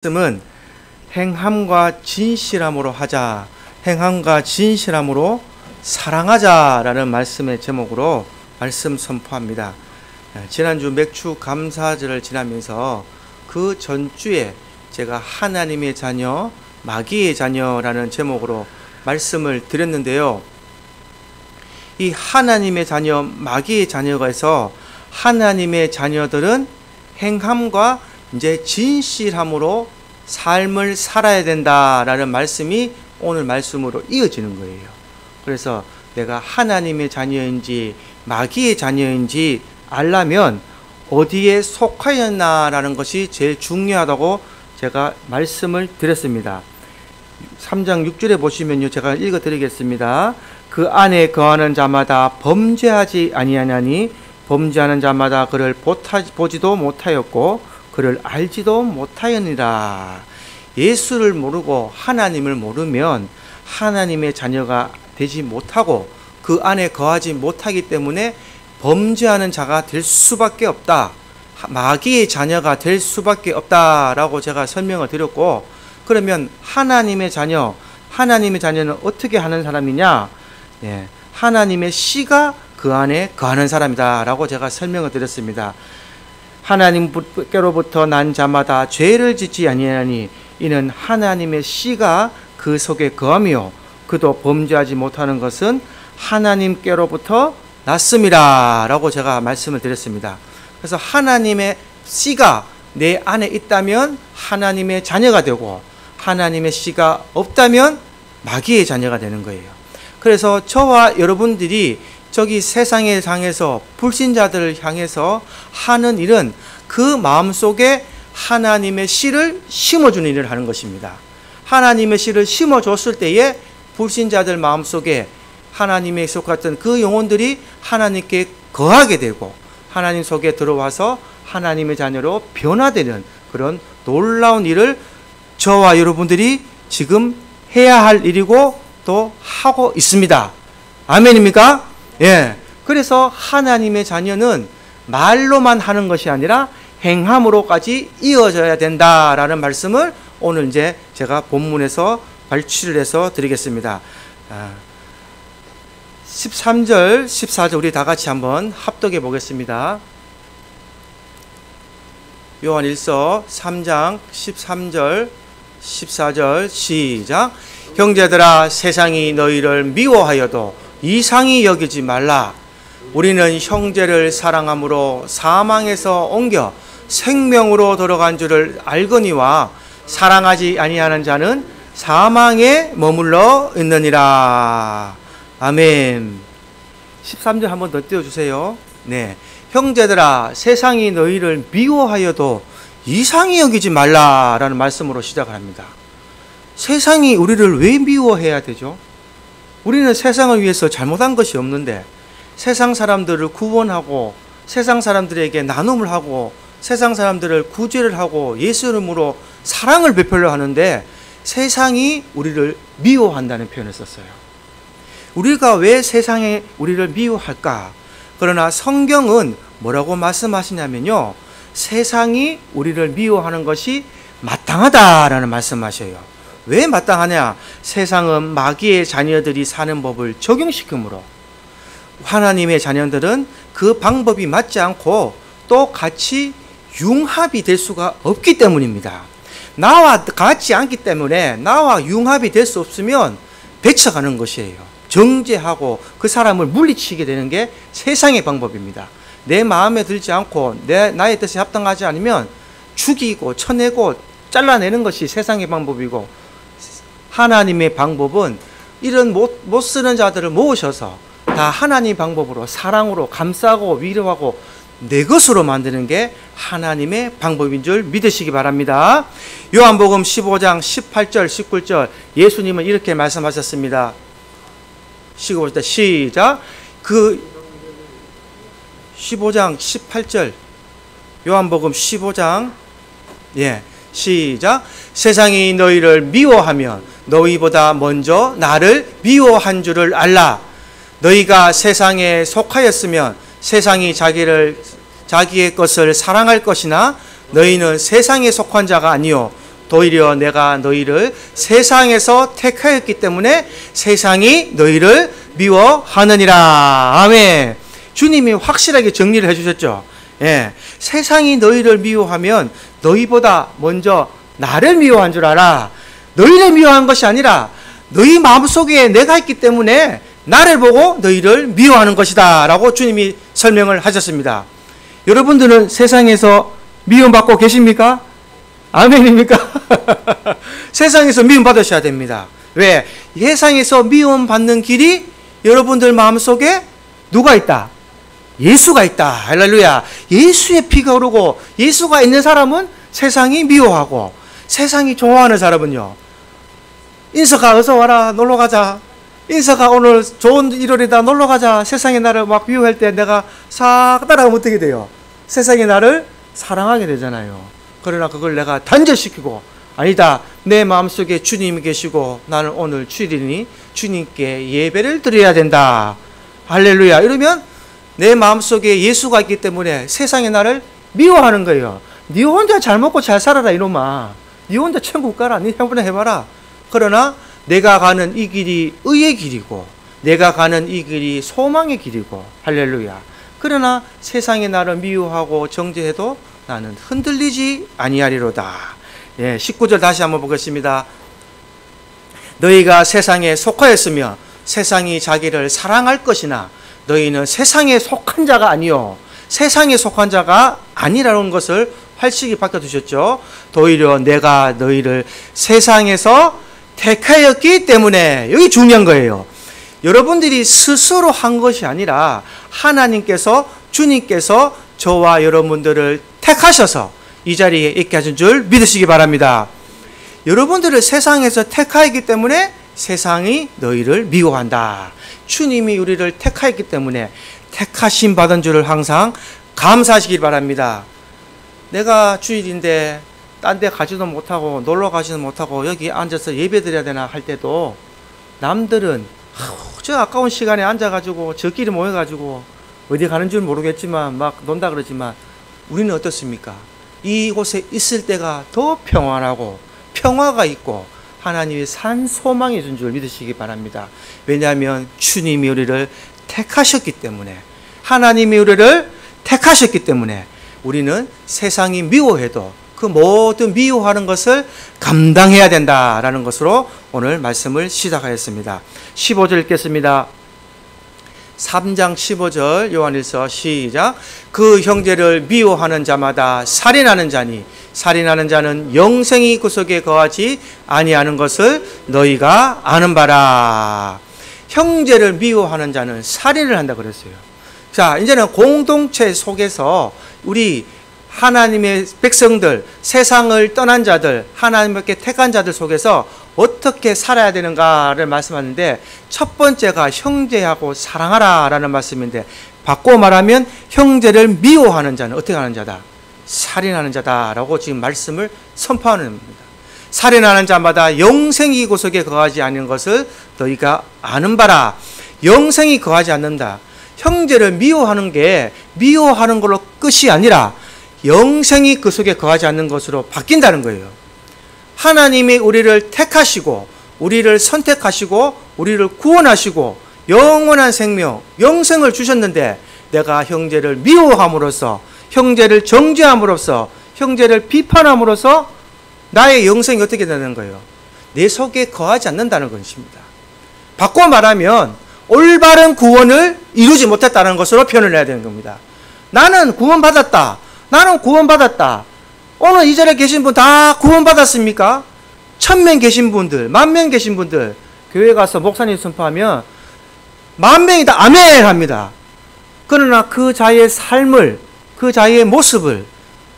말씀은 행함과 진실함으로 하자, 행함과 진실함으로 사랑하자라는 말씀의 제목으로 말씀 선포합니다. 지난주 맥주 감사절을 지나면서 그 전주에 제가 하나님의 자녀, 마귀의 자녀라는 제목으로 말씀을 드렸는데요. 이 하나님의 자녀, 마귀의 자녀에서 하나님의 자녀들은 행함과 이제 진실함으로 삶을 살아야 된다라는 말씀이 오늘 말씀으로 이어지는 거예요. 그래서 내가 하나님의 자녀인지 마귀의 자녀인지 알려면 어디에 속하였나라는 것이 제일 중요하다고 제가 말씀을 드렸습니다. 3장 6절에 보시면요, 제가 읽어드리겠습니다. 그 안에 거하는 자마다 범죄하지 아니하나니 범죄하는 자마다 그를 보지도 못하였고 그를 알지도 못하였느니라. 예수를 모르고 하나님을 모르면 하나님의 자녀가 되지 못하고 그 안에 거하지 못하기 때문에 범죄하는 자가 될 수밖에 없다, 마귀의 자녀가 될 수밖에 없다라고 제가 설명을 드렸고, 그러면 하나님의 자녀는 어떻게 하는 사람이냐? 하나님의 씨가 그 안에 거하는 사람이다 라고 제가 설명을 드렸습니다. 하나님께로부터 난 자마다 죄를 짓지 아니하니 이는 하나님의 씨가 그 속에 거하며 그도 범죄하지 못하는 것은 하나님께로부터 났음이라 라고 제가 말씀을 드렸습니다. 그래서 하나님의 씨가 내 안에 있다면 하나님의 자녀가 되고, 하나님의 씨가 없다면 마귀의 자녀가 되는 거예요. 그래서 저와 여러분들이 저기 세상을 향해서, 불신자들을 향해서 하는 일은 그 마음속에 하나님의 씨를 심어주는 일을 하는 것입니다. 하나님의 씨를 심어줬을 때에 불신자들 마음속에 하나님의 속같은 그 영혼들이 하나님께 거하게 되고 하나님 속에 들어와서 하나님의 자녀로 변화되는 그런 놀라운 일을 저와 여러분들이 지금 해야 할 일이고 또 하고 있습니다. 아멘입니까? 예. 그래서 하나님의 자녀는 말로만 하는 것이 아니라 행함으로까지 이어져야 된다라는 말씀을 오늘 이제 제가 본문에서 발취를 해서 드리겠습니다. 13절, 14절 우리 다 같이 한번 합독해 보겠습니다. 요한일서 3장 13절, 14절 시작. 형제들아, 세상이 너희를 미워하여도 이상히 여기지 말라. 우리는 형제를 사랑함으로 사망에서 옮겨 생명으로 들어간 줄을 알거니와 사랑하지 아니하는 자는 사망에 머물러 있느니라. 아멘. 13절 한번 더 띄워주세요. 네. 형제들아, 세상이 너희를 미워하여도 이상히 여기지 말라라는 말씀으로 시작을 합니다. 세상이 우리를 왜 미워해야 되죠? 우리는 세상을 위해서 잘못한 것이 없는데 세상 사람들을 구원하고 세상 사람들에게 나눔을 하고 세상 사람들을 구제를 하고 예수 이름으로 사랑을 베풀려 하는데 세상이 우리를 미워한다는 표현을 썼어요. 우리가 왜 세상에 우리를 미워할까? 그러나 성경은 뭐라고 말씀하시냐면요, 세상이 우리를 미워하는 것이 마땅하다라는 말씀하셔요. 왜 마땅하냐? 세상은 마귀의 자녀들이 사는 법을 적용시키므로 하나님의 자녀들은 그 방법이 맞지 않고 또 같이 융합이 될 수가 없기 때문입니다. 나와 같지 않기 때문에 나와 융합이 될 수 없으면 배척하는 것이에요. 정죄하고 그 사람을 물리치게 되는 게 세상의 방법입니다. 내 마음에 들지 않고 나의 뜻에 합당하지 않으면 죽이고 쳐내고 잘라내는 것이 세상의 방법이고, 하나님의 방법은 이런 못 쓰는 자들을 모으셔서 다 하나님 방법으로 사랑으로 감싸고 위로하고 내 것으로 만드는 게 하나님의 방법인 줄 믿으시기 바랍니다. 요한복음 15장 18절 19절 예수님은 이렇게 말씀하셨습니다. 시고 볼 시작. 그 15장 18절 요한복음 15장 시작. 세상이 너희를 미워하면 너희보다 먼저 나를 미워한 줄을 알라. 너희가 세상에 속하였으면 세상이 자기의 것을 사랑할 것이나 너희는 세상에 속한 자가 아니요 도리어 내가 너희를 세상에서 택하였기 때문에 세상이 너희를 미워하느니라. 아멘. 주님이 확실하게 정리를 해주셨죠. 예, 세상이 너희를 미워하면 너희보다 먼저 나를 미워한 줄 알아. 너희를 미워한 것이 아니라 너희 마음속에 내가 있기 때문에 나를 보고 너희를 미워하는 것이다 라고 주님이 설명을 하셨습니다. 여러분들은 세상에서 미움받고 계십니까? 아멘입니까? 세상에서 미움받으셔야 됩니다. 왜? 세상에서 미움받는 길이 여러분들 마음속에 누가 있다? 예수가 있다. 할렐루야. 예수의 피가 흐르고 예수가 있는 사람은 세상이 미워하고, 세상이 좋아하는 사람은요, 인석아 어서 와라, 놀러 가자. 인석아 오늘 좋은 일요일이다, 놀러 가자. 세상이 나를 막 미워할 때 내가 싹 따라가면 어떻게 돼요? 세상이 나를 사랑하게 되잖아요. 그러나 그걸 내가 단절시키고, 아니다, 내 마음속에 주님이 계시고 나는 오늘 주일이니 주님께 예배를 드려야 된다. 할렐루야. 이러면 내 마음속에 예수가 있기 때문에 세상이 나를 미워하는 거예요. 네 혼자 잘 먹고 잘 살아라 이놈아. 네 혼자 천국 가라. 네 한번 해봐라. 그러나 내가 가는 이 길이 의의 길이고, 내가 가는 이 길이 소망의 길이고, 할렐루야. 그러나 세상이 나를 미워하고 정죄해도 나는 흔들리지 아니하리로다. 예, 19절 다시 한번 보겠습니다. 너희가 세상에 속하였으며 세상이 자기를 사랑할 것이나 너희는 세상에 속한 자가 아니요 세상에 속한 자가 아니라는 것을 활식이 바꿔두셨죠. 도리어 내가 너희를 세상에서 택하였기 때문에, 여기 중요한 거예요. 여러분들이 스스로 한 것이 아니라 하나님께서, 주님께서 저와 여러분들을 택하셔서 이 자리에 있게 하신 줄 믿으시기 바랍니다. 여러분들을 세상에서 택하였기 때문에 세상이 너희를 미워한다. 주님이 우리를 택하였기 때문에 택하심 받은 줄을 항상 감사하시길 바랍니다. 내가 주일인데 딴 데 가지도 못하고 놀러 가지도 못하고 여기 앉아서 예배 드려야 되나 할 때도 남들은 저 아까운 시간에 앉아가지고 저끼리 모여가지고 어디 가는 줄 모르겠지만 막 논다 그러지만 우리는 어떻습니까? 이곳에 있을 때가 더 평안하고 평화가 있고 하나님의 산 소망이 준 줄 믿으시기 바랍니다. 왜냐하면 주님이 우리를 택하셨기 때문에, 하나님이 우리를 택하셨기 때문에 우리는 세상이 미워해도 그 모든 미워하는 것을 감당해야 된다라는 것으로 오늘 말씀을 시작하였습니다. 15절 읽겠습니다. 3장 15절 요한일서 시작. 그 형제를 미워하는 자마다 살인하는 자니 살인하는 자는 영생이 그 속에 거하지 아니하는 것을 너희가 아는 바라. 형제를 미워하는 자는 살인을 한다 그랬어요. 자, 이제는 공동체 속에서 우리 하나님의 백성들, 세상을 떠난 자들, 하나님께 택한 자들 속에서 어떻게 살아야 되는가를 말씀하는데, 첫 번째가 형제하고 사랑하라 라는 말씀인데, 바꿔 말하면 형제를 미워하는 자는 어떻게 하는 자다? 살인하는 자다 라고 지금 말씀을 선포하는 겁니다. 살인하는 자마다 영생이 그 속에 거하지 않는 것을 너희가 아는 바라. 영생이 거하지 않는다. 형제를 미워하는 게 미워하는 걸로 끝이 아니라 영생이 그 속에 거하지 않는 것으로 바뀐다는 거예요. 하나님이 우리를 택하시고 우리를 선택하시고 우리를 구원하시고 영원한 생명, 영생을 주셨는데 내가 형제를 미워함으로써, 형제를 정죄함으로써, 형제를 비판함으로써 나의 영생이 어떻게 되는 거예요? 내 속에 거하지 않는다는 것입니다. 바꿔 말하면 올바른 구원을 이루지 못했다는 것으로 표현을 해야 되는 겁니다. 나는 구원받았다. 나는 구원받았다. 오늘 이 자리에 계신 분 다 구원받았습니까? 1000명 계신 분들, 10,000명 계신 분들, 교회 가서 목사님 선포하면 10,000명이 다 아멘 합니다. 그러나 그 자의 삶을, 그 자의 모습을,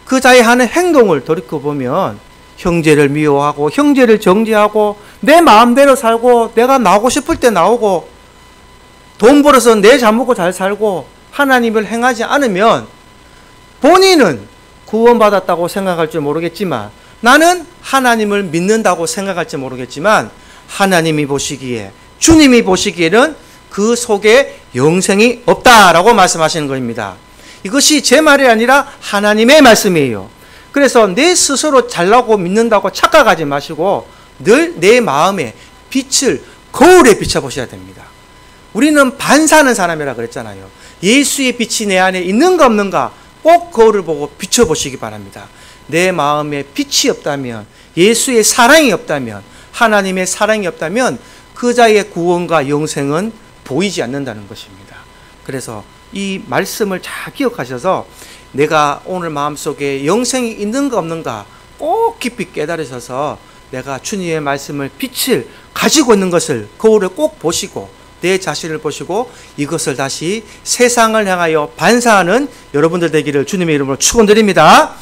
그 자의 하는 행동을 돌이켜보면 형제를 미워하고 형제를 정죄하고 내 마음대로 살고 내가 나오고 싶을 때 나오고 돈 벌어서 내 잘 먹고 잘 살고 하나님을 행하지 않으면 본인은 구원받았다고 생각할지 모르겠지만, 나는 하나님을 믿는다고 생각할지 모르겠지만 하나님이 보시기에, 주님이 보시기에는 그 속에 영생이 없다라고 말씀하시는 겁니다. 이것이 제 말이 아니라 하나님의 말씀이에요. 그래서 내 스스로 잘나고 믿는다고 착각하지 마시고 늘 내 마음에 빛을 거울에 비춰보셔야 됩니다. 우리는 반사하는 사람이라 그랬잖아요. 예수의 빛이 내 안에 있는가 없는가 꼭 거울을 보고 비춰보시기 바랍니다. 내 마음에 빛이 없다면, 예수의 사랑이 없다면, 하나님의 사랑이 없다면 그 자의 구원과 영생은 보이지 않는다는 것입니다. 그래서 이 말씀을 잘 기억하셔서 내가 오늘 마음속에 영생이 있는가 없는가 꼭 깊이 깨달으셔서 내가 주님의 말씀을 빛을 가지고 있는 것을 거울에 꼭 보시고 내 자신을 보시고 이것을 다시 세상을 향하여 반사하는 여러분들 되기를 주님의 이름으로 축원드립니다.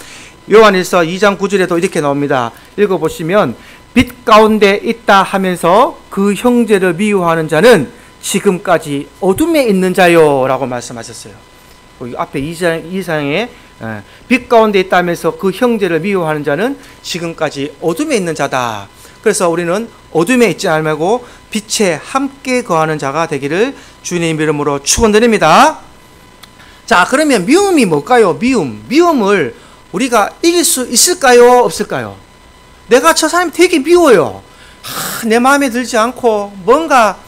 요한일서 2장 9절에도 이렇게 나옵니다. 읽어보시면 빛 가운데 있다 하면서 그 형제를 미워하는 자는 지금까지 어둠에 있는 자요 라고 말씀하셨어요. 여기 앞에 2장에 빛 가운데 있다면서 그 형제를 미워하는 자는 지금까지 어둠에 있는 자다. 그래서 우리는 어둠에 있지 말고 빛에 함께 거하는 자가 되기를 주님 이름으로 축원드립니다. 자, 그러면 미움이 뭘까요? 미움을 우리가 이길 수 있을까요? 없을까요? 내가 저 사람이 되게 미워요. 내 마음에 들지 않고 뭔가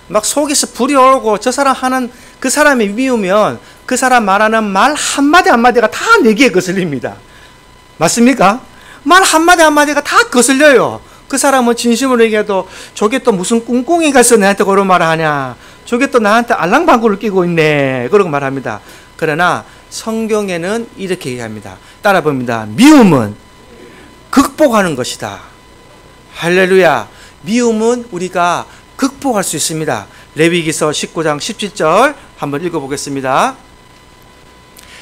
막 속에서 불이 오르고 저 사람 하는 그 사람이 미우면 그 사람 말하는 말 한마디 한마디가 다 내기에 거슬립니다. 맞습니까? 말 한마디 한마디가 다 거슬려요. 그 사람은 진심으로 얘기해도 저게 또 무슨 꿍꿍이가 있어 나한테 그런 말을 하냐, 저게 또 나한테 알랑방구를 끼고 있네, 그러고 말합니다. 그러나 성경에는 이렇게 얘기합니다. 따라 봅니다. 미움은 극복하는 것이다. 할렐루야. 미움은 우리가 극복할 수 있습니다. 레위기서 19장 17절 한번 읽어보겠습니다.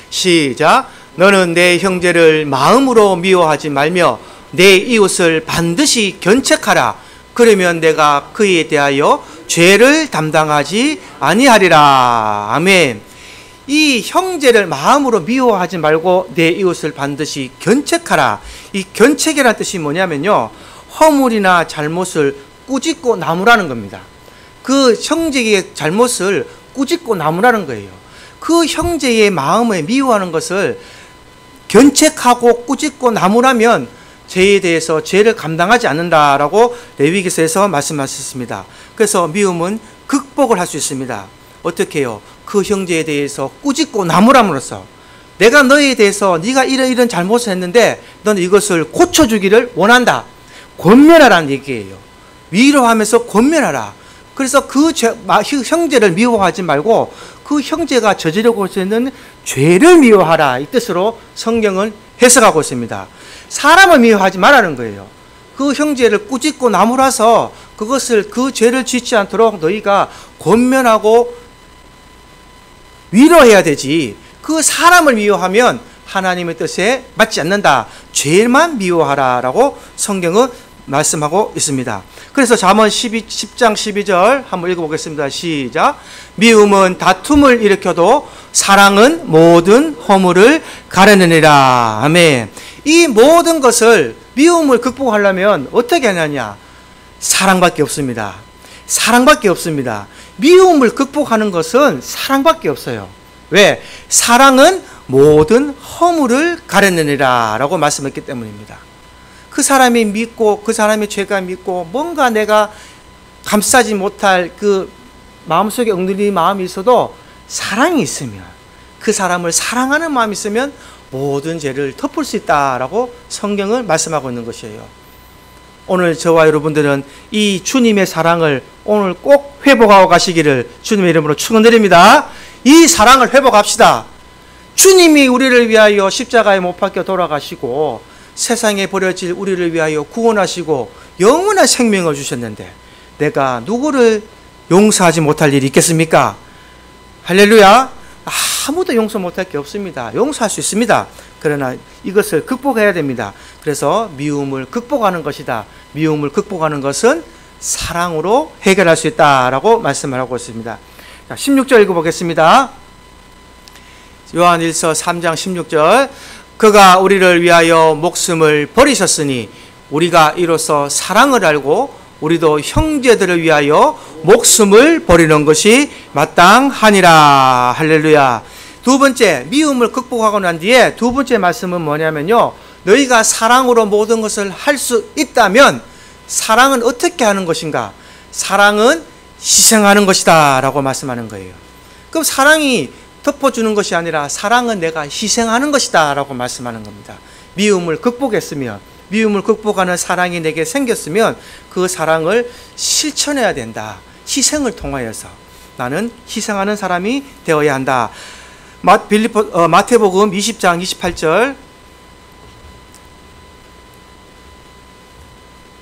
시작. 너는 내 형제를 마음으로 미워하지 말며 내 이웃을 반드시 견책하라. 그러면 내가 그에 대하여 죄를 담당하지 아니하리라. 아멘. 이 형제를 마음으로 미워하지 말고 내 이웃을 반드시 견책하라. 이 견책이라는 뜻이 뭐냐면요, 허물이나 잘못을 꾸짖고 나무라는 겁니다. 그 형제의 잘못을 꾸짖고 나무라는 거예요. 그 형제의 마음을 미워하는 것을 견책하고 꾸짖고 나무라면 죄에 대해서 죄를 감당하지 않는다라고 레위기서에서 말씀하셨습니다. 그래서 미움은 극복을 할 수 있습니다. 어떻게 해요? 그 형제에 대해서 꾸짖고 나무람으로써 내가 너에 대해서 네가 이런 잘못을 했는데 너는 이것을 고쳐주기를 원한다. 권면하라는 얘기예요. 위로하면서 권면하라. 그래서 그 형제를 미워하지 말고 그 형제가 저지르고 있는 죄를 미워하라. 이 뜻으로 성경은 해석하고 있습니다. 사람을 미워하지 말라는 거예요. 그 형제를 꾸짖고 나무라서 그 죄를 짓지 않도록 너희가 권면하고 위로해야 되지. 그 사람을 미워하면 하나님의 뜻에 맞지 않는다. 죄만 미워하라라고 성경은 말씀하고 있습니다. 그래서 잠언 10장 12절 한번 읽어보겠습니다. 시작. 미움은 다툼을 일으켜도 사랑은 모든 허물을 가려내리라. 아멘. 이 모든 것을 미움을 극복하려면 어떻게 하느냐? 사랑밖에 없습니다. 사랑밖에 없습니다. 미움을 극복하는 것은 사랑밖에 없어요. 왜? 사랑은 모든 허물을 가려내리라 라고 말씀했기 때문입니다. 그 사람이 믿고 그 사람의 죄가 믿고 뭔가 내가 감싸지 못할 그 마음속에 억눌린 마음이 있어도 사랑이 있으면, 그 사람을 사랑하는 마음이 있으면 모든 죄를 덮을 수 있다라고 성경을 말씀하고 있는 것이에요. 오늘 저와 여러분들은 이 주님의 사랑을 오늘 꼭 회복하고 가시기를 주님의 이름으로 축원드립니다. 이 사랑을 회복합시다. 주님이 우리를 위하여 십자가에 못 박혀 돌아가시고 세상에 버려질 우리를 위하여 구원하시고 영원한 생명을 주셨는데 내가 누구를 용서하지 못할 일이 있겠습니까? 할렐루야. 아무도 용서 못할 게 없습니다. 용서할 수 있습니다. 그러나 이것을 극복해야 됩니다. 그래서 미움을 극복하는 것이다. 미움을 극복하는 것은 사랑으로 해결할 수 있다라고 말씀을 하고 있습니다. 자, 16절 읽어보겠습니다. 요한일서 3장 16절. 그가 우리를 위하여 목숨을 버리셨으니 우리가 이로써 사랑을 알고 우리도 형제들을 위하여 목숨을 버리는 것이 마땅하니라. 할렐루야. 두 번째, 미움을 극복하고 난 뒤에 두 번째 말씀은 뭐냐면요, 너희가 사랑으로 모든 것을 할 수 있다면 사랑은 어떻게 하는 것인가? 사랑은 희생하는 것이다 라고 말씀하는 거예요. 그럼 사랑이 덮어주는 것이 아니라 사랑은 내가 희생하는 것이다 라고 말씀하는 겁니다. 미움을 극복했으면, 미움을 극복하는 사랑이 내게 생겼으면 그 사랑을 실천해야 된다. 희생을 통하여서 나는 희생하는 사람이 되어야 한다. 마태복음 20장 28절,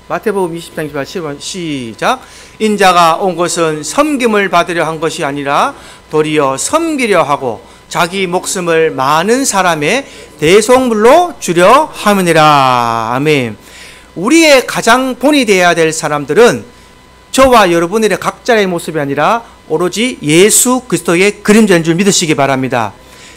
마태복음 20장 28절 시작. 인자가 온 것은 섬김을 받으려 한 것이 아니라 도리어 섬기려 하고 자기 목숨을 많은 사람의 대속물로 주려 함이니라. 아멘. 우리의 가장 본이 되어야 될 사람들은 저와 여러분들의 각자의 모습이 아니라 오로지 예수 그리스도의 그림자인 줄 믿으시기 바랍니다.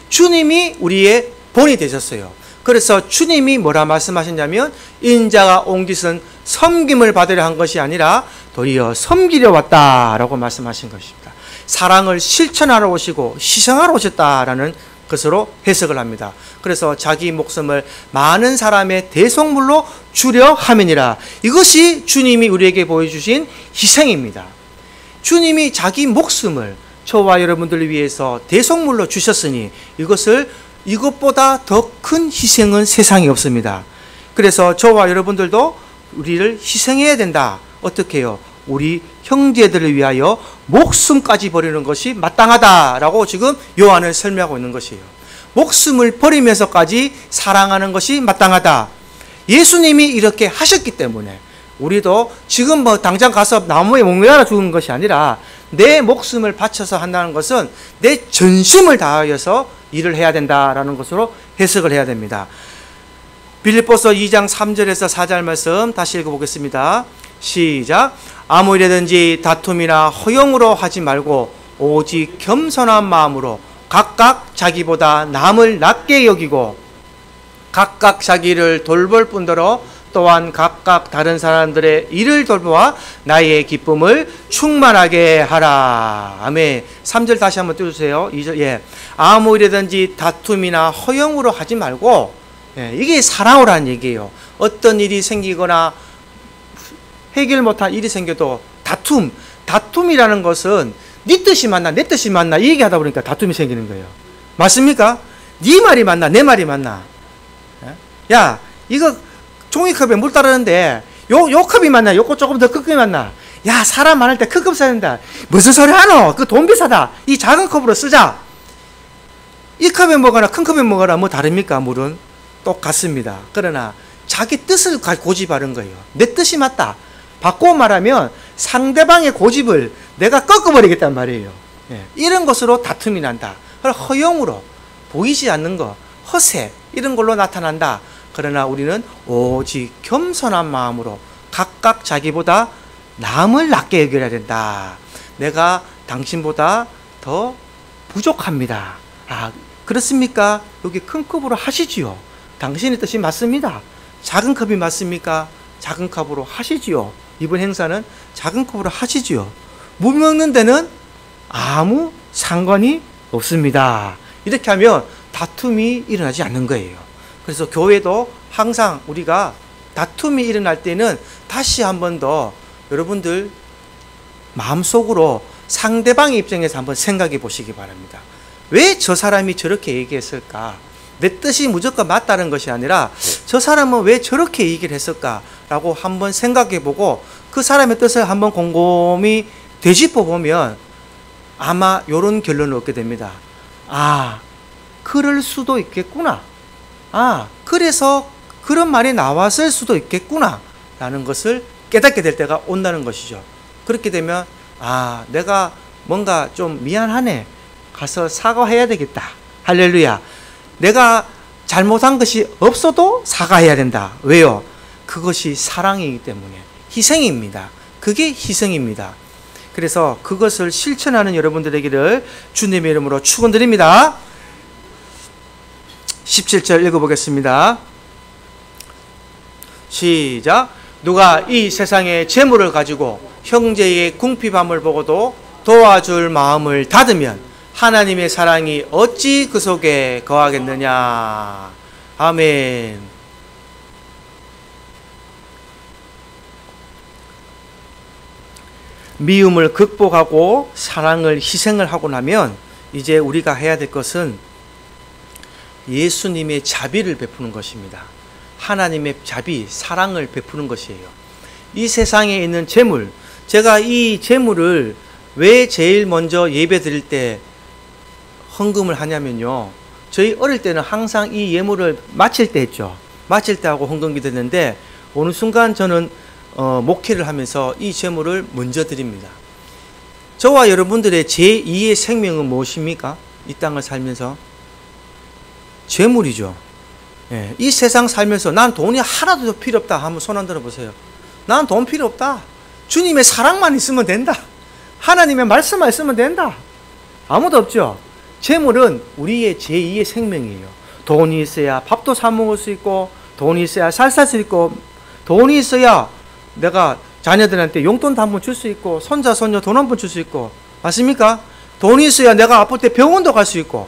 주님이 우리의 본이 되셨어요. 그래서 주님이 뭐라 말씀하셨냐면 인자가 온 것은 섬김을 받으려 한 것이 아니라 도리어 섬기려 왔다라고 말씀하신 것입니다. 사랑을 실천하러 오시고 희생하러 오셨다라는 것으로 해석을 합니다. 그래서 자기 목숨을 많은 사람의 대속물로 주려 함이니라. 이것이 주님이 우리에게 보여주신 희생입니다. 주님이 자기 목숨을 저와 여러분들을 위해서 대속물로 주셨으니 이것보다 더 큰 희생은 세상에 없습니다. 그래서 저와 여러분들도 우리를 희생해야 된다. 어떻게 해요? 우리 형제들을 위하여 목숨까지 버리는 것이 마땅하다라고 지금 요한은 설명하고 있는 것이에요. 목숨을 버리면서까지 사랑하는 것이 마땅하다. 예수님이 이렇게 하셨기 때문에 우리도 지금 당장 가서 나무에 목매달아 죽은 것이 아니라 내 목숨을 바쳐서 한다는 것은 내 전심을 다하여서 일을 해야 된다라는 것으로 해석을 해야 됩니다. 빌립보서 2장 3절에서 4절 말씀 다시 읽어보겠습니다. 시작. 아무 일이든지 다툼이나 허용으로 하지 말고 오직 겸손한 마음으로 각각 자기보다 남을 낮게 여기고 각각 자기를 돌볼 뿐더러 또한 각각 다른 사람들의 일을 돌보아 나의 기쁨을 충만하게 하라. 아멘. 3절 다시 한번 띄워주세요. 2절, 예. 아무 일이든지 다툼이나 허용으로 하지 말고, 예, 이게 사랑으로라는 얘기예요. 어떤 일이 생기거나 해결 못한 일이 생겨도 다툼이라는 것은 네 뜻이 맞나 내 뜻이 맞나 이 얘기하다 보니까 다툼이 생기는 거예요. 맞습니까? 네 말이 맞나 내 말이 맞나? 야, 이거 종이컵에 물 따르는데 요 컵이 맞나? 요거 조금 더 큰 컵이 맞나? 야, 사람 많을 때 큰 컵 써야 된다. 무슨 소리 하노? 그 돈 비싸다. 이 작은 컵으로 쓰자. 이 컵에 먹거나 큰 컵에 먹거나 뭐 다릅니까? 물은 똑같습니다. 그러나 자기 뜻을 고집하는 거예요. 내 뜻이 맞다. 바꿔 말하면 상대방의 고집을 내가 꺾어버리겠단 말이에요. 예, 이런 것으로 다툼이 난다. 허용으로 보이지 않는 거, 허세 이런 걸로 나타난다. 그러나 우리는 오직 겸손한 마음으로 각각 자기보다 남을 낮게 여겨야 된다. 내가 당신보다 더 부족합니다. 아, 그렇습니까? 여기 큰 컵으로 하시지요. 당신의 뜻이 맞습니다. 작은 컵이 맞습니까? 작은 컵으로 하시지요. 이번 행사는 작은 컵으로 하시지요. 물 먹는 데는 아무 상관이 없습니다. 이렇게 하면 다툼이 일어나지 않는 거예요. 그래서 교회도 항상 우리가 다툼이 일어날 때는 다시 한 번 더 여러분들 마음속으로 상대방의 입장에서 한번 생각해 보시기 바랍니다. 왜 저 사람이 저렇게 얘기했을까? 내 뜻이 무조건 맞다는 것이 아니라 저 사람은 왜 저렇게 얘기를 했을까라고 한번 생각해 보고 그 사람의 뜻을 한번 곰곰이 되짚어 보면 아마 이런 결론을 얻게 됩니다. 아, 그럴 수도 있겠구나. 아, 그래서 그런 말이 나왔을 수도 있겠구나 라는 것을 깨닫게 될 때가 온다는 것이죠. 그렇게 되면 아, 내가 뭔가 좀 미안하네. 가서 사과해야 되겠다. 할렐루야. 내가 잘못한 것이 없어도 사과해야 된다. 왜요? 그것이 사랑이기 때문에. 희생입니다. 그게 희생입니다. 그래서 그것을 실천하는 여러분들에게를 주님의 이름으로 축원드립니다. 17절 읽어보겠습니다. 시작. 누가 이 세상의 재물을 가지고 형제의 궁핍함을 보고도 도와줄 마음을 닫으면 하나님의 사랑이 어찌 그 속에 거하겠느냐. 아멘. 미움을 극복하고 사랑을 희생을 하고 나면 이제 우리가 해야 될 것은 예수님의 자비를 베푸는 것입니다. 하나님의 자비, 사랑을 베푸는 것이에요. 이 세상에 있는 재물, 제가 이 재물을 왜 제일 먼저 예배 드릴 때 헌금을 하냐면요, 저희 어릴 때는 항상 이 예물을 마칠 때 했죠. 마칠 때 하고 헌금기 드렸는데 어느 순간 저는 목회를 하면서 이 재물을 먼저 드립니다. 저와 여러분들의 제2의 생명은 무엇입니까? 이 땅을 살면서 재물이죠. 예, 이 세상 살면서 난 돈이 하나도 필요 없다 한번 손 안 들어보세요. 난 돈 필요 없다. 주님의 사랑만 있으면 된다. 하나님의 말씀만 있으면 된다. 아무도 없죠. 재물은 우리의 제2의 생명이에요. 돈이 있어야 밥도 사 먹을 수 있고, 돈이 있어야 살 수 있고, 돈이 있어야 내가 자녀들한테 용돈도 한번 줄 수 있고, 손자 손녀 돈 한번 줄 수 있고, 맞습니까? 돈이 있어야 내가 아플 때 병원도 갈 수 있고.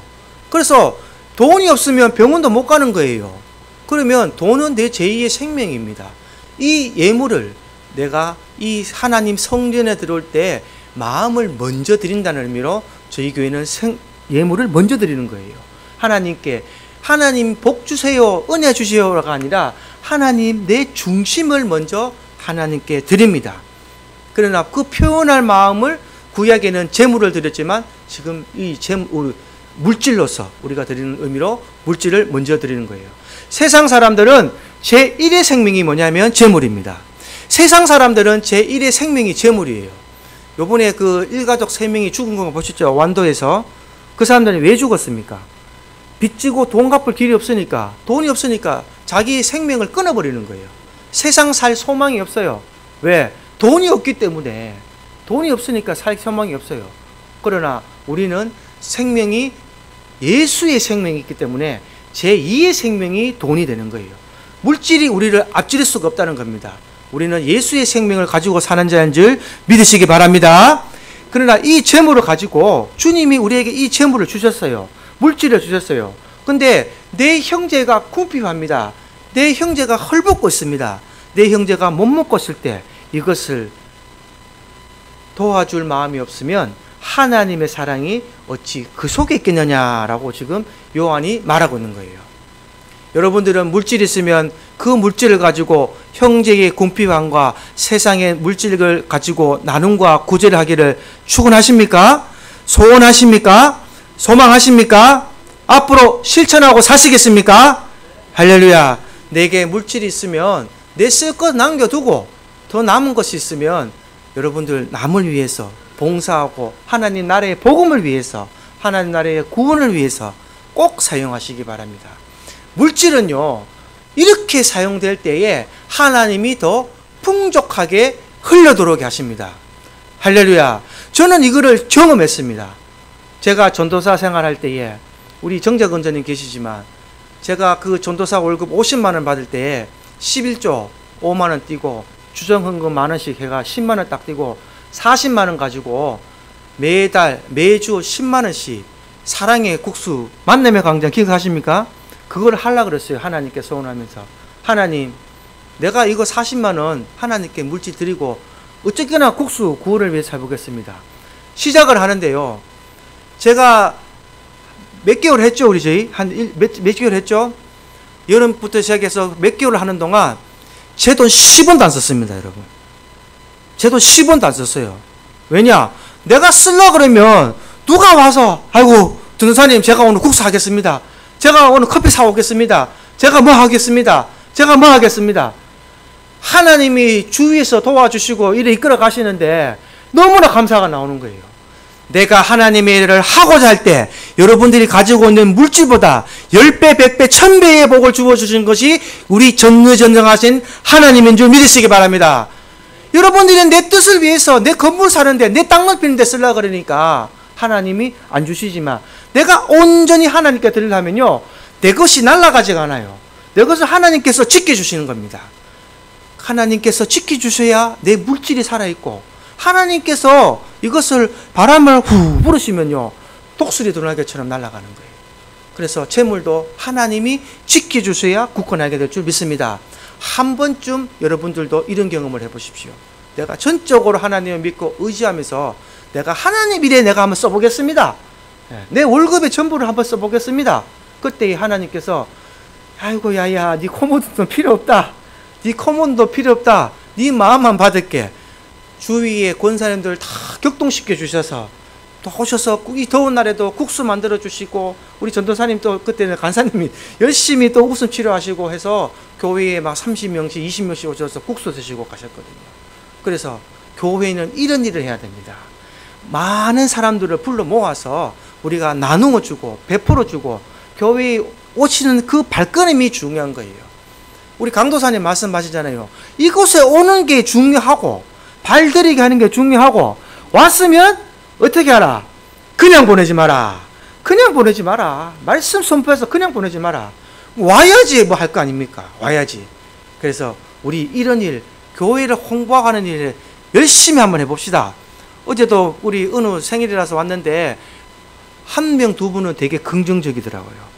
그래서 돈이 없으면 병원도 못 가는 거예요. 그러면 돈은 내 제2의 생명입니다. 이 예물을 내가 이 하나님 성전에 들어올 때 마음을 먼저 드린다는 의미로 저희 교회는 예물을 먼저 드리는 거예요. 하나님께 하나님 복 주세요, 은혜 주세요가 아니라 하나님 내 중심을 먼저 하나님께 드립니다. 그러나 그 표현할 마음을 구약에는 제물을 드렸지만 지금 이 물질로서 우리가 드리는 의미로 물질을 먼저 드리는 거예요. 세상 사람들은 제1의 생명이 뭐냐면 제물입니다. 세상 사람들은 제1의 생명이 제물이에요. 요번에 그 일가족 3명이 죽은 거 보셨죠? 완도에서. 그 사람들이 왜 죽었습니까? 빚지고 돈 갚을 길이 없으니까, 돈이 없으니까 자기 생명을 끊어버리는 거예요. 세상 살 소망이 없어요. 왜? 돈이 없기 때문에. 돈이 없으니까 살 소망이 없어요. 그러나 우리는 생명이 예수의 생명이 있기 때문에 제2의 생명이 돈이 되는 거예요. 물질이 우리를 앞지를 수가 없다는 겁니다. 우리는 예수의 생명을 가지고 사는 자인 줄 믿으시기 바랍니다. 그러나 이 재물을 가지고 주님이 우리에게 이 재물을 주셨어요. 물질을 주셨어요. 근데 내 형제가 궁핍합니다. 내 형제가 헐벗고 있습니다. 내 형제가 못 먹고 있을 때 이것을 도와줄 마음이 없으면 하나님의 사랑이 어찌 그 속에 있겠느냐라고 지금 요한이 말하고 있는 거예요. 여러분들은 물질이 있으면 그 물질을 가지고 형제의 궁핍함과 세상의 물질을 가지고 나눔과 구제를 하기를 축원하십니까? 소원하십니까? 소망하십니까? 앞으로 실천하고 사시겠습니까? 할렐루야. 내게 물질이 있으면 내 쓸 것 남겨두고 더 남은 것이 있으면 여러분들 남을 위해서 봉사하고 하나님 나라의 복음을 위해서, 하나님 나라의 구원을 위해서 꼭 사용하시기 바랍니다. 물질은요, 이렇게 사용될 때에 하나님이 더 풍족하게 흘러들어오게 하십니다. 할렐루야. 저는 이거를 경험했습니다. 제가 전도사 생활할 때에 우리 정자건전님 계시지만 제가 그 전도사 월급 50만 원 받을 때에 11조 5만 원 띄고 주정헌금 만 원씩 해가 10만 원 딱 띄고 40만 원 가지고 매달 매주 10만 원씩 사랑의 국수 만남의 광장 기억하십니까? 그걸 하려고 그랬어요. 하나님께 소원하면서. 하나님, 내가 이거 40만 원 하나님께 물질 드리고 어쨌거나 국수 구원을 위해서 해보겠습니다. 시작을 하는데요. 제가 몇 개월 했죠, 우리 저희? 몇 개월 했죠? 여름부터 시작해서 몇 개월 하는 동안 제 돈 10원도 안 썼습니다, 여러분. 제 돈 10원도 안 썼어요. 왜냐? 내가 쓰려고 그러면 누가 와서, 아이고, 전도사님, 제가 오늘 국수 하겠습니다. 제가 오늘 커피 사오겠습니다. 제가 뭐 하겠습니다. 제가 뭐 하겠습니다. 하나님이 주위에서 도와주시고 이래 이끌어 가시는데 너무나 감사가 나오는 거예요. 내가 하나님의 일을 하고자 할 때 여러분들이 가지고 있는 물질보다 10배, 100배, 1000배의 복을 주어주신 것이 우리 전능전능하신 하나님인 줄 믿으시기 바랍니다. 여러분들이 내 뜻을 위해서 내 건물 사는데 내 땅 넓히는 데 쓰려고 그러니까 하나님이 안 주시지만 내가 온전히 하나님께 드리려면요, 내 것이 날아가지가 않아요. 내 것을 하나님께서 지켜주시는 겁니다. 하나님께서 지켜주셔야 내 물질이 살아있고, 하나님께서 이것을 바람을 후 부르시면요, 독수리 도날개처럼 날아가는 거예요. 그래서 재물도 하나님이 지켜주셔야 굳건하게 될 줄 믿습니다. 한 번쯤 여러분들도 이런 경험을 해보십시오. 내가 전적으로 하나님을 믿고 의지하면서 내가 하나님 일에 내가 한번 써보겠습니다. 내 월급의 전부를 한번 써보겠습니다. 그때 하나님께서 아이고 야야 네 코모도 필요 없다. 네 코모도 필요 없다. 네 마음만 받을게. 주위의 권사님들 다 격동시켜 주셔서 또 오셔서 이 더운 날에도 국수 만들어 주시고 우리 전도사님 또 그때는 간사님이 열심히 또 웃음 치료하시고 해서 교회에 막 30명씩 20명씩 오셔서 국수 드시고 가셨거든요. 그래서 교회는 이런 일을 해야 됩니다. 많은 사람들을 불러 모아서 우리가 나누어 주고 베풀어 주고 교회에 오시는 그 발걸음이 중요한 거예요. 우리 강도사님 말씀하시잖아요. 이곳에 오는 게 중요하고 발들이게 하는 게 중요하고 왔으면 어떻게 하라? 그냥 보내지 마라. 그냥 보내지 마라. 말씀 선포해서 그냥 보내지 마라. 와야지 뭐 할 거 아닙니까? 와야지. 그래서 우리 이런 일, 교회를 홍보하는 일을 열심히 한번 해봅시다. 어제도 우리 은우 생일이라서 왔는데 한 명, 두 분은 되게 긍정적이더라고요.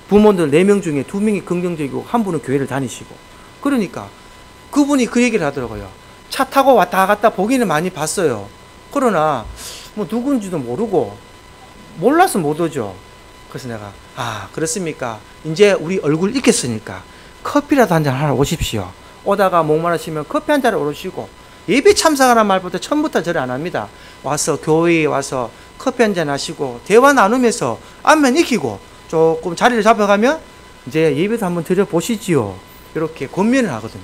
부모들 4명 중에 2명이 긍정적이고 한 분은 교회를 다니시고. 그러니까 그분이 그 얘기를 하더라고요. 차 타고 왔다 갔다 보기는 많이 봤어요. 그러나 뭐 누군지도 모르고 몰라서 못 오죠. 그래서 내가 그렇습니까? 이제 우리 얼굴 익혔으니까 커피라도 한잔 하러 오십시오. 오다가 목마르시면 커피 한 잔을 오르시고 예배 참석하라는 말보다 처음부터 절을 안 합니다. 와서 교회에 와서 커피 한잔 하시고 대화 나누면서 안면 익히고 조금 자리를 잡아가면 이제 예배도 한번 드려보시지요. 이렇게 권면을 하거든요.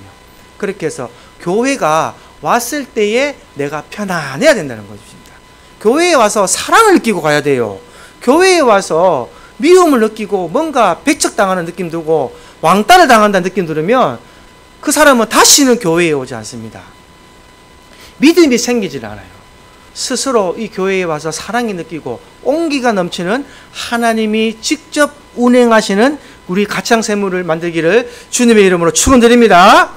그렇게 해서 교회가 왔을 때에 내가 편안해야 된다는 것입니다. 교회에 와서 사랑을 느끼고 가야 돼요. 교회에 와서 미움을 느끼고 뭔가 배척당하는 느낌 들고 왕따를 당한다는 느낌 들으면 그 사람은 다시는 교회에 오지 않습니다. 믿음이 생기질 않아요. 스스로 이 교회에 와서 사랑이 느끼고 온기가 넘치는 하나님이 직접 운행하시는 우리 가창세무를 만들기를 주님의 이름으로 축원드립니다.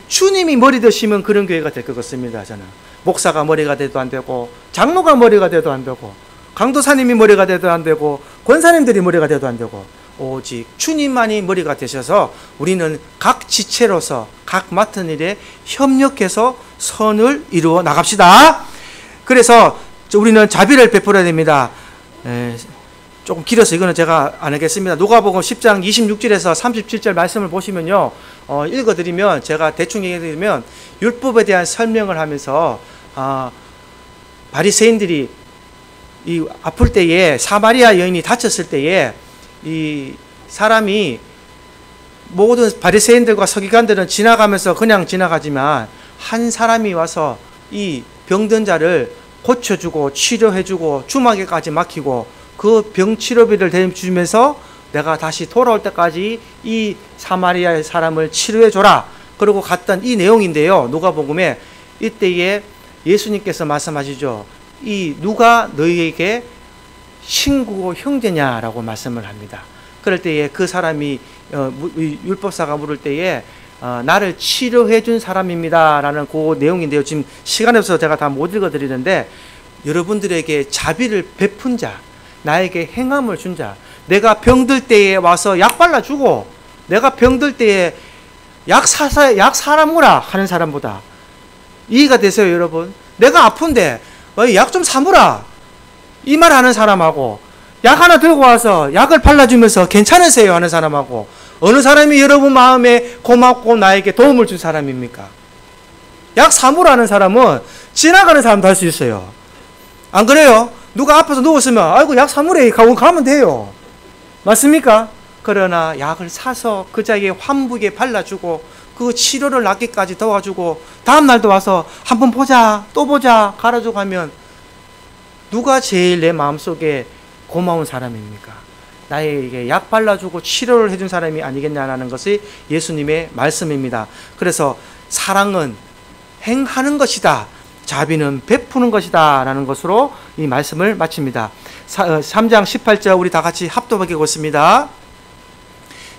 주님이 머리 드시면 그런 교회가 될 것 같습니다. 저는 목사가 머리가 돼도 안 되고 장로가 머리가 돼도 안 되고 강도사님이 머리가 돼도 안 되고 권사님들이 머리가 돼도 안 되고 오직 주님만이 머리가 되셔서 우리는 각 지체로서 각 맡은 일에 협력해서 선을 이루어 나갑시다. 그래서 우리는 자비를 베풀어야 됩니다. 조금 길어서 이거는 제가 안 하겠습니다. 누가복음 10장 26절에서 37절 말씀을 보시면요. 읽어드리면 제가 대충 얘기해드리면 율법에 대한 설명을 하면서 바리새인들이 이 아플 때에 사마리아 여인이 다쳤을 때에 이 사람이 모든 바리새인들과 서기관들은 지나가면서 그냥 지나가지만 한 사람이 와서 이 병든 자를 고쳐주고 치료해주고 주막에까지 맡기고 그 병치료비를 대주면서 내가 다시 돌아올 때까지 이 사마리아의 사람을 치료해줘라. 그러고 갔던 이 내용인데요. 누가복음에 이때에 예수님께서 말씀하시죠. 이 누가 너희에게 친구고 형제냐라고 말씀을 합니다. 그럴 때에 그 사람이 율법사가 물을 때에 나를 치료해 준 사람입니다 라는 그 내용인데요. 지금 시간이 없어서 제가 다 못 읽어 드리는데 여러분들에게 자비를 베푼 자, 나에게 행함을 준 자, 내가 병들 때에 와서 약 발라주고 내가 병들 때에 약 사라무라 하는 사람보다 이해가 되세요 여러분? 내가 아픈데 약 좀 사무라 이 말 하는 사람하고 약 하나 들고 와서 약을 발라주면서 괜찮으세요 하는 사람하고 어느 사람이 여러분 마음에 고맙고 나에게 도움을 준 사람입니까? 약 사무라는 사람은 지나가는 사람도 할 수 있어요. 안 그래요? 누가 아파서 누웠으면 아이고 약 사무래 하고 가면 돼요. 맞습니까? 그러나 약을 사서 그 자기의 환부에 발라주고 그 치료를 낫기까지 도와주고 다음날도 와서 한번 보자 또 보자 갈아주고 하면 누가 제일 내 마음속에 고마운 사람입니까? 나에게 약 발라주고 치료를 해준 사람이 아니겠냐라는 것이 예수님의 말씀입니다. 그래서 사랑은 행하는 것이다. 자비는 베푸는 것이다. 라는 것으로 이 말씀을 마칩니다. 3장 18절 우리 다 같이 합독하게 읽겠습니다.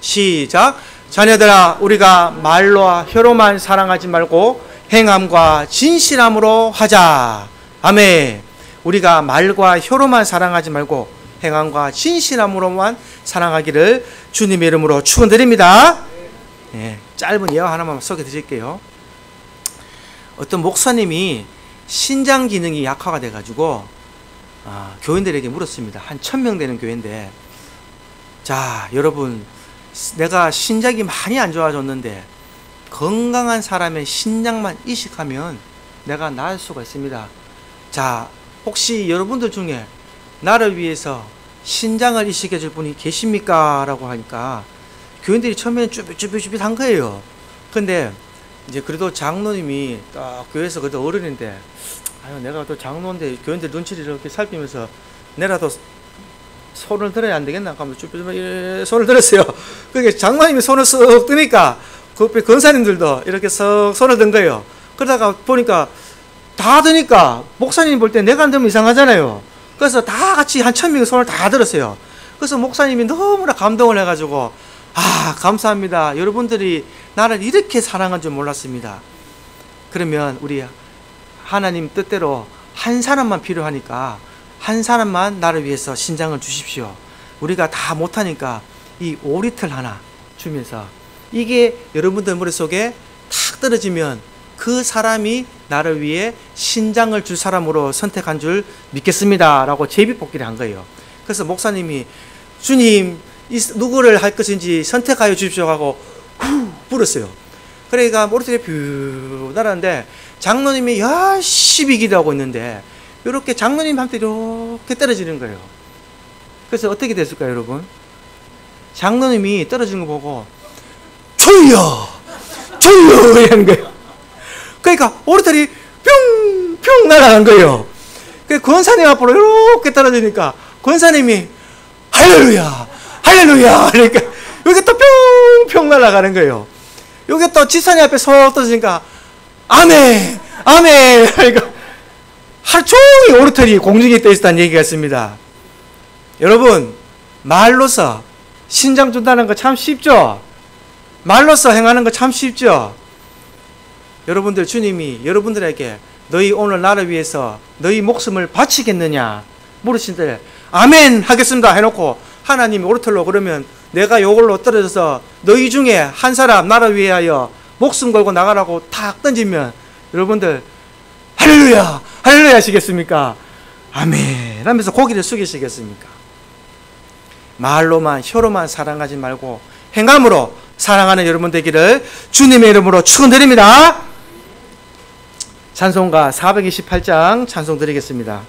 시작. 자녀들아 우리가 말로와 혀로만 사랑하지 말고 행함과 진실함으로 하자. 아멘. 우리가 말과 혀로만 사랑하지 말고 행함과 진실함으로만 사랑하기를 주님의 이름으로 축원드립니다. 네, 짧은 예화 하나만 소개해 드릴게요. 어떤 목사님이 신장 기능이 약화가 돼가지고 교인들에게 물었습니다. 한 1000명 되는 교회인데, 자 여러분, 내가 신장이 많이 안 좋아졌는데 건강한 사람의 신장만 이식하면 내가 나을 수가 있습니다. 자, 혹시 여러분들 중에 나를 위해서 신장을 이식해 줄 분이 계십니까? 라고 하니까 교인들이 처음에는 쭈삣쭈삣한 거예요. 근데 이제 그래도 장로님이 딱 교회에서 그래도 어른인데, 아유 내가 또 장로인데 교인들 눈치를 이렇게 살피면서 내라도 손을 들어야 안 되겠나 하면 쭈삣쭈삣 손을 들었어요. 그게 장로님이 손을 쓱 드니까 그 옆에 권사님들도 이렇게 쓱 손을 든 거예요. 그러다가 보니까 다 드니까 목사님 볼 때 내가 안 들면 이상하잖아요. 그래서 다 같이 한 1000명이 손을 다 들었어요. 그래서 목사님이 너무나 감동을 해가지고, 감사합니다. 여러분들이 나를 이렇게 사랑한 줄 몰랐습니다. 그러면 우리 하나님 뜻대로 한 사람만 필요하니까 한 사람만 나를 위해서 신장을 주십시오. 우리가 다 못하니까 이 5리틀 하나 주면서, 이게 여러분들 머릿속에 탁 떨어지면 그 사람이 나를 위해 신장을 줄 사람으로 선택한 줄 믿겠습니다 라고 제비뽑기를 한 거예요. 그래서 목사님이 주님 누구를 할 것인지 선택하여 주십시오 하고 후 불었어요. 그러니까 머리속에 뷰 날았는데 장로님이 열심히 기도하고 있는데 이렇게 장로님한테 이렇게 떨어지는 거예요. 그래서 어떻게 됐을까요, 여러분? 장로님이 떨어지는 거 보고 졸려 이러는 거예요. 그러니까 오르털이 뿅뿅 날아간 거예요. 그 권사님 앞으로 이렇게 떨어지니까 권사님이 할렐루야 그러니까 여기 또 뿅뿅 날아가는 거예요. 여기 또 지사님 앞에 속 떨어지니까 아멘 그러니까 하루 종일 오르털이 공중에 떠 있었다는 얘기가 있습니다. 여러분, 말로서 신장 준다는 거 참 쉽죠? 말로서 행하는 거 참 쉽죠? 여러분들, 주님이 여러분들에게 너희 오늘 나를 위해서 너희 목숨을 바치겠느냐 물으신데 아멘 하겠습니다 해놓고 하나님이 오르털로 그러면 내가 요걸로 떨어져서 너희 중에 한 사람 나를 위하여 목숨 걸고 나가라고 탁 던지면 여러분들 할렐루야 하시겠습니까? 아멘 하면서 고개를 숙이시겠습니까? 말로만 혀로만 사랑하지 말고 행함으로 사랑하는 여러분 되기를 주님의 이름으로 축원드립니다. 찬송가 428장 찬송 드리겠습니다.